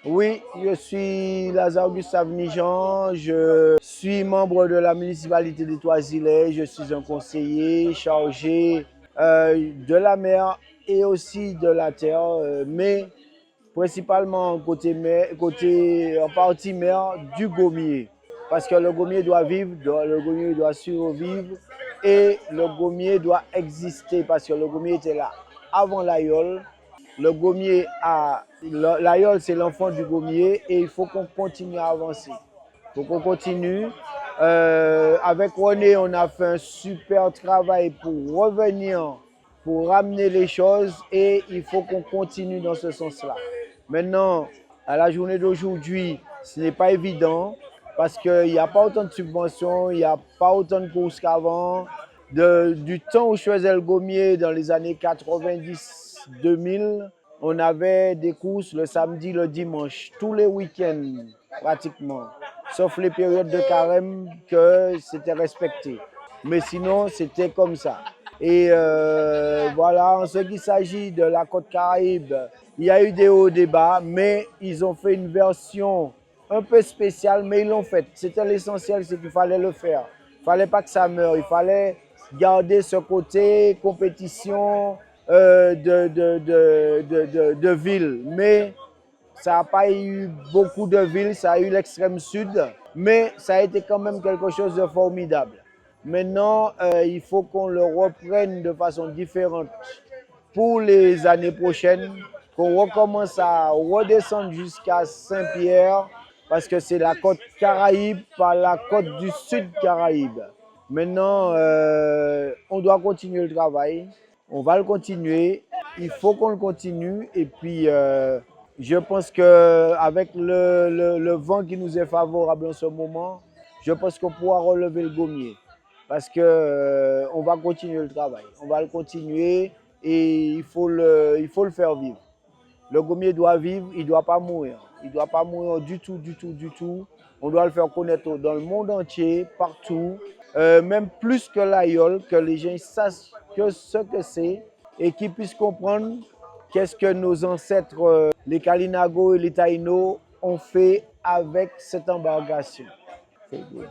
Oui, je suis Lazare Gustave Nijan, je suis membre de la municipalité de Toisillet, je suis un conseiller chargé de la mer et aussi de la terre, mais principalement en partie mer du gommier. Parce que le gommier doit vivre, le gommier doit survivre et le gommier doit exister parce que le gommier était là avant l'aïeul. Le gommier l'aïeul c'est l'enfant du gommier et il faut qu'on continue à avancer. Il faut qu'on continue. Avec René, on a fait un super travail pour revenir, pour ramener les choses et il faut qu'on continue dans ce sens-là. Maintenant, à la journée d'aujourd'hui, ce n'est pas évident parce qu'il n'y a pas autant de subventions, il n'y a pas autant de courses qu'avant. Du temps où je faisais le gommier dans les années 90-2000, on avait des courses le samedi, le dimanche, tous les week-ends pratiquement, sauf les périodes de carême que c'était respecté. Mais sinon, c'était comme ça. Et voilà, en ce qui s'agit de la côte Caraïbe, il y a eu des hauts débats, mais ils ont fait une version un peu spéciale, mais ils l'ont faite. C'était l'essentiel, c'est qu'il fallait le faire. Il ne fallait pas que ça meure, il fallait garder ce côté compétition de ville. Mais ça n'a pas eu beaucoup de villes, ça a eu l'extrême sud, mais ça a été quand même quelque chose de formidable. Maintenant, il faut qu'on le reprenne de façon différente pour les années prochaines, qu'on recommence à redescendre jusqu'à Saint-Pierre, parce que c'est la côte Caraïbe, pas la côte du sud Caraïbe. Maintenant, on doit continuer le travail, on va le continuer, il faut qu'on le continue, et puis je pense qu'avec le vent qui nous est favorable en ce moment, je pense qu'on pourra relever le gommier. Parce qu'on va continuer le travail. On va le continuer et il faut le faire vivre. Le gommier doit vivre, il ne doit pas mourir. Il ne doit pas mourir du tout, du tout, du tout. On doit le faire connaître dans le monde entier, partout, même plus que l'aïeul, que les gens sachent ce que c'est et qu'ils puissent comprendre qu'est-ce que nos ancêtres, les Kalinago et les Taïnos, ont fait avec cette embarcation. C'est bien.